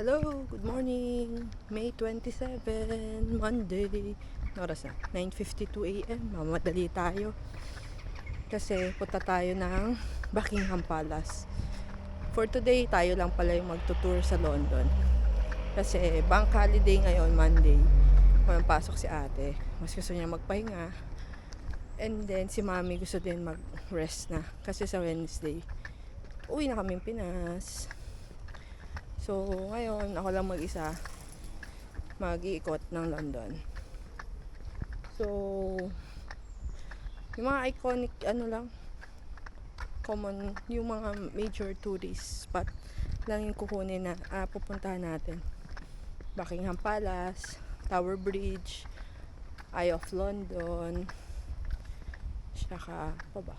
Hello, good morning. May 27, Monday. Oras na, 9:52 AM. Mamadali tayo. Kasi punta tayo ng Buckingham Palace. For today, tayo lang pala yung magtutour sa London. Kasi bank holiday ngayon, Monday. Walang pasok si ate. Mas gusto niya magpahinga. And then, si mami gusto din mag-rest na. Kasi sa Wednesday, uwi na kaming Pinas. So, ngayon, ako lang mag-isa mag-iikot ng London. So, yung mga iconic, common, yung mga major tourist spot lang yung kukunin na pupuntahan natin. Buckingham Palace, Tower Bridge, Eye of London, saka, pa ba?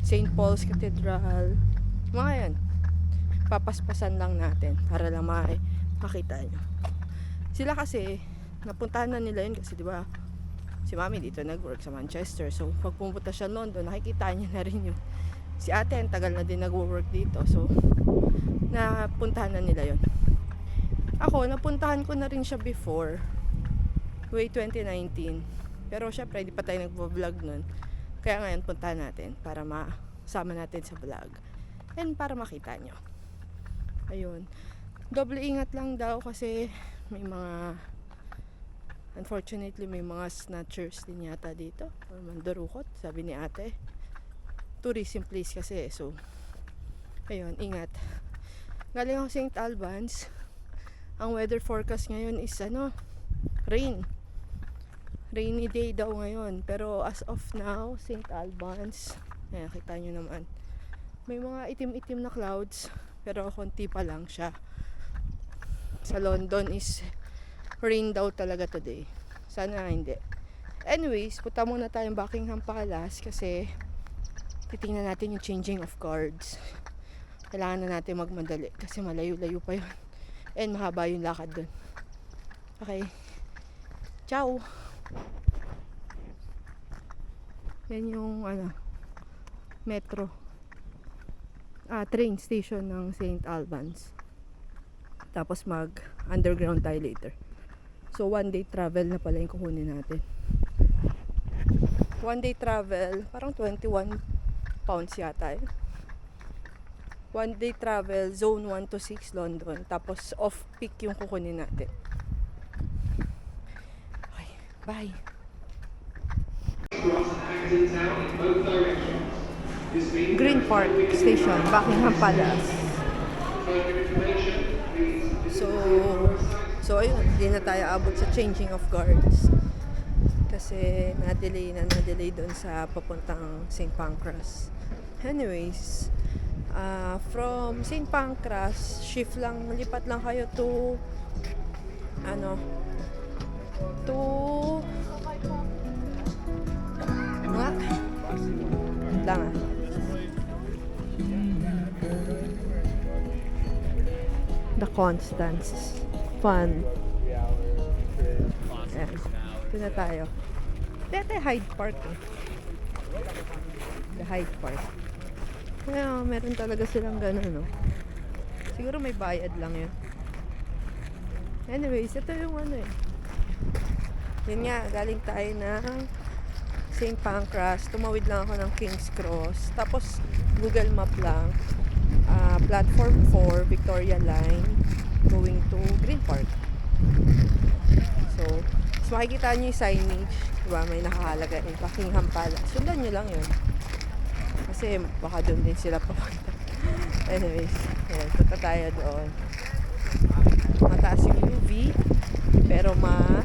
St. Paul's Cathedral, mga yan. Papaspasan lang natin para lang makita nyo. Sila kasi napuntahan na nila yun kasi diba si mami dito nag-work sa Manchester, so pag pumunta siya London nakikita niya na rin yun. Si ate ang tagal na din nag-work dito, so napuntahan na nila yun. Ako napuntahan ko na rin siya before way 2019, pero syempre di pa tayo nagvo-vlog nun, kaya ngayon puntahan natin para masama natin sa vlog and para makita nyo. Ayun. Doble ingat lang daw kasi may mga, unfortunately may mga snatchers din yata dito or mandurukot, sabi ni ate. Tourism place kasi, so ayun, ingat. Galing ako St. Albans. Ang weather forecast ngayon is rainy day daw ngayon, pero as of now St. Albans, ayan, kita nyo naman may mga itim-itim na clouds, pero konti pa lang siya. Sa London is rain daw talaga today. Sana hindi. Anyways, punta muna tayong Buckingham Palace kasi titingnan natin yung changing of guards. Kailangan na natin magmadali kasi malayo-layo pa yun. And mahaba yung lakad dun. Okay. Ciao! Yan yung metro. Train station ng St. Albans. Tapos mag-underground tayo later. So, one day travel na pala yung kukunin natin. One day travel, parang 21 pounds yata yun. One day travel, zone 1 to 6 London. Tapos off-peak yung kukunin natin. Okay, bye! Green Park Station, Buckingham Palace. So ayun, hindi na tayo abot sa changing of guards. Kasi na-delay doon sa papuntang St. Pancras. Anyways, from St. Pancras, lipat lang kayo to The Constance Fun. Ayan. Ito na tayo. Dito Hyde Park eh. The Hyde Park. Kaya meron talaga silang gano'n, no? Siguro may bayad lang yun. Anyways, ito yung yun nga, galing tayo ng St. Pancras. Tumawid lang ako ng King's Cross. Tapos Google Map lang. Platform 4, Victoria Line, going to Green Park. So, makikita nyo yung signage, diba? May nakahalaga yung Buckingham Palace. Sundan nyo lang yun. Kasi baka doon din sila papunta. Anyways, yun, punta tayo doon. Mataas yung UV, pero ma-dark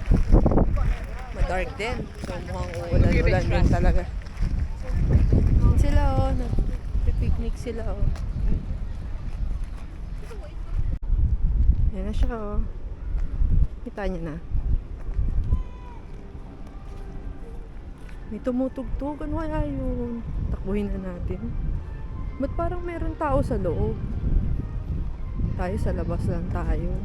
din. So, mukhang ulan-ulan din talaga. Sila nag-picnic sila Yan na siya Kita niyo na. May tumutugtog. Ano kaya yun? Takbuhin na natin. Ba't parang meron tao sa loob? Tayo sa labas lang tayo.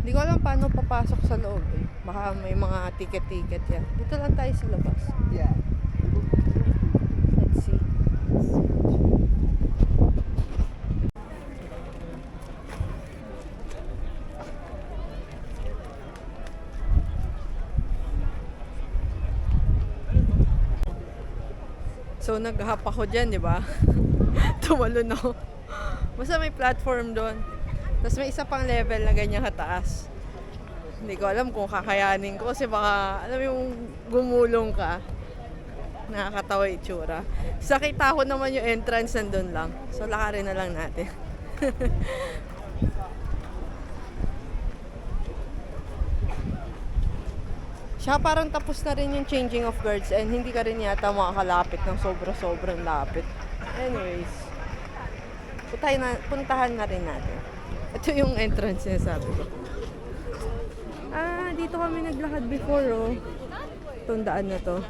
Hindi ko alam paano papasok sa loob eh. Baka may mga ticket-ticket yan. Dito lang tayo sa labas. Yeah. Let's see. So, nag-hop ako dyan, di ba? Tumalon ako. Basta may platform doon. Tapos may isa pang level na ganyan kataas. Hindi ko alam kung kakayanin ko kasi baka, alam mo yung gumulong ka. Nakakatawa yung itsura. Sakita ko naman yung entrance nandun lang. So, lakarin na lang natin. Siya parang tapos na rin yung changing of guards and hindi ka rin yata makakalapit ng sobrang lapit. Anyways, puntahan na rin natin. Ito yung entrance niya, sabi ko. Dito kami naglakad before, oh. Itong daan na to.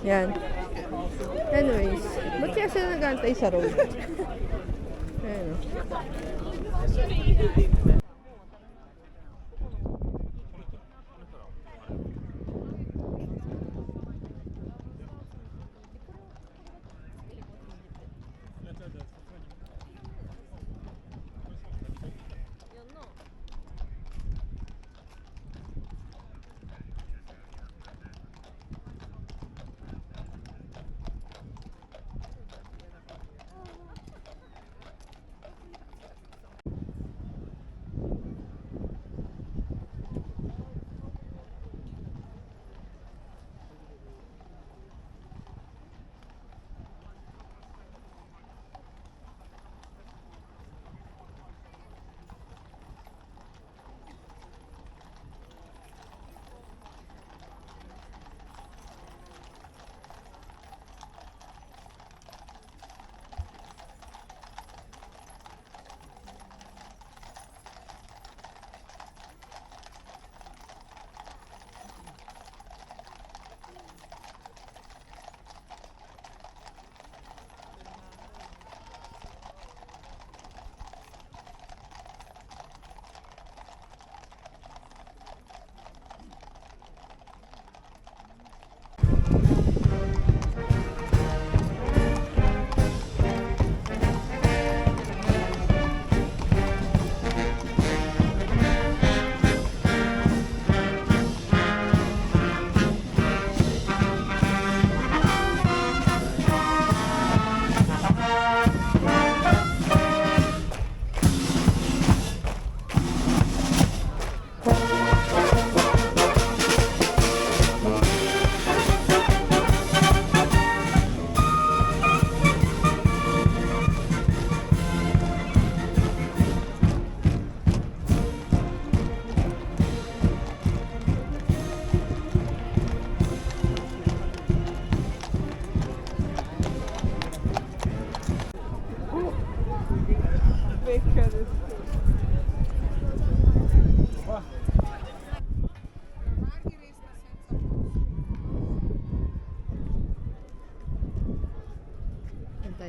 Yan. Anyways, ba't kaya sila nag-antay sa road? Ayan, oh.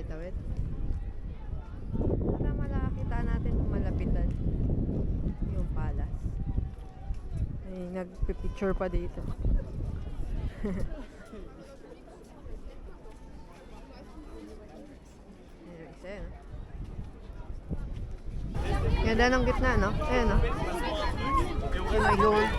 Tawid. Para malakita natin kung malapitan yung palace. Ay, nagpipicture pa dito. Ayan. Ganda ng gitna, no? Ayan, no? Ayan, may gold.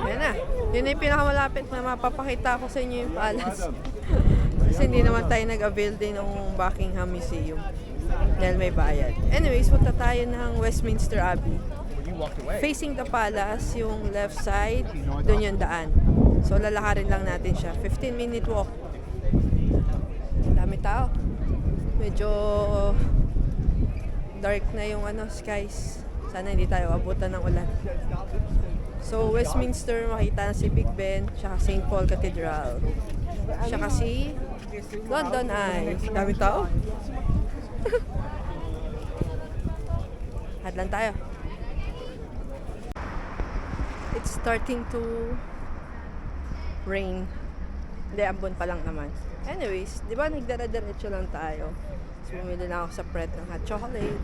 Yan na. Yun na yung pinakamalapit na mapapakita ko sa inyo yung palace. Kasi hindi naman tayo nag-avail din ng Buckingham Museum. Dahil may bayad. Anyways, punta tayo ng Westminster Abbey. Facing the palace, yung left side, dun yung daan. So, lalakarin lang natin siya. 15-minute walk. Dami tao. Medyo dark na yung skies. Sana hindi tayo abutan ng ulan. So, Westminster, makita na si Big Ben, tsaka St. Paul Cathedral. Tsaka si London Eye. Dami tao. Lakad lang tayo. It's starting to rain. Hindi, ambon pa lang naman. Anyways, di ba nagdara-diretso lang tayo. So, bumili na ako sa Pret ng hot chocolate.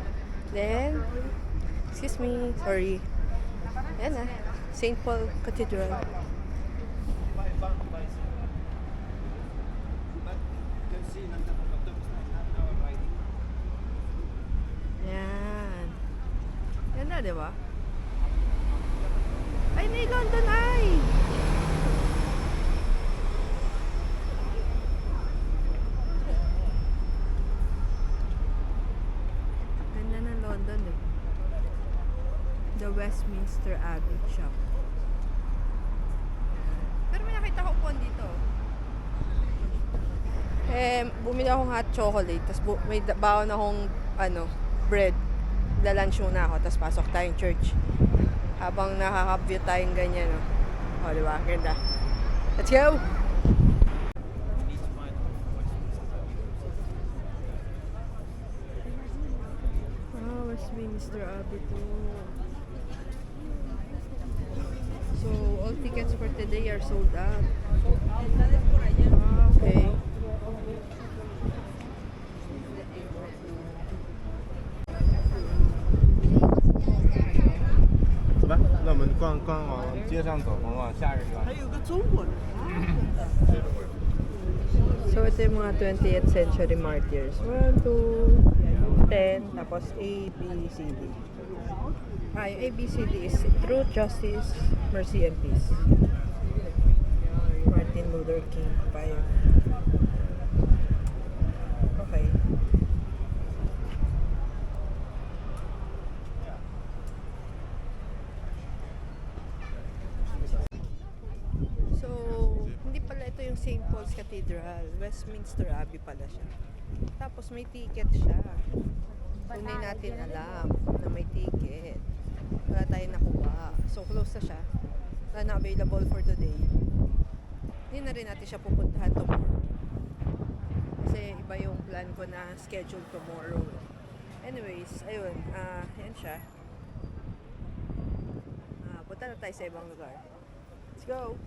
Then, excuse me, sorry. Ayan na, St. Paul Cathedral. Ayan. Yan na, di ba? Ay, may London Eye! Ganda ng London eh. The Westminster Abbey Shop. Pero may nakita ko po dito. Bumili akong hot chocolate, tapos may baon akong bread. Lalunch muna ako, tapos pasok tayong church. Habang nakaka-view tayong ganyan, no? O, diba? Ganda. Let's go! Westminster Abbey to. So, all tickets for today are sold out. Okay. So, ito yung mga 20th century martyrs. 1, 2, 10, tapos A, B, C, D. Yung A, B, C, D is Truth, Justice, Mercy, and Peace. Martin Luther King, Papaya. Okay. So, hindi pala ito yung St. Paul's Cathedral. Westminster Abbey pala siya. Tapos may ticket siya. Hindi natin alam na may ticket. Wala tayong nakuha. So, close na siya. Wala na available for today. Hindi na rin natin siya pupuntahan tomorrow. Kasi iba yung plan ko na schedule tomorrow. Anyways, ayun. Yan siya. Punta na tayo sa ibang lugar. Let's go!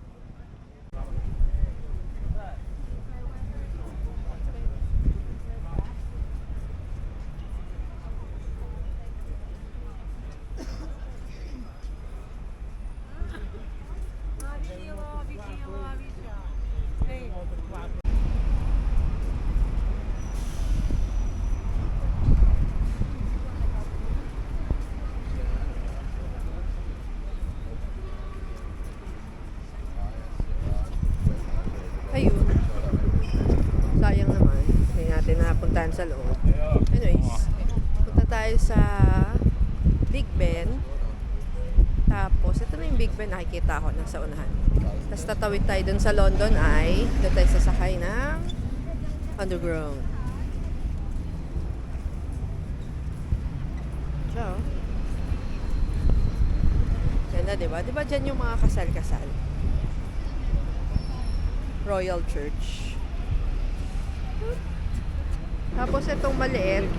Ayun. Sayang naman. Hindi natin napuntahan sa loob. Anyways, punta tayo sa Big Ben. Tapos, ito na yung Big Ben. Nakikita ko nasa unahan. Tapos tatawid tayo dun sa London Eye. Doon tayo sasakay ng underground. So, ganda, diba? Diba dyan yung mga kasal-kasal? Royal Church. Tapos itong maliit,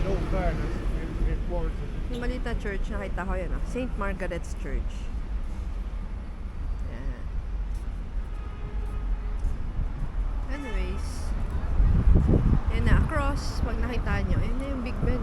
yung maliit na church, nakita ko yan, St. Margaret's Church. Yan. Anyways, yan na, across, pag nakita nyo, yun na yung Big Ben,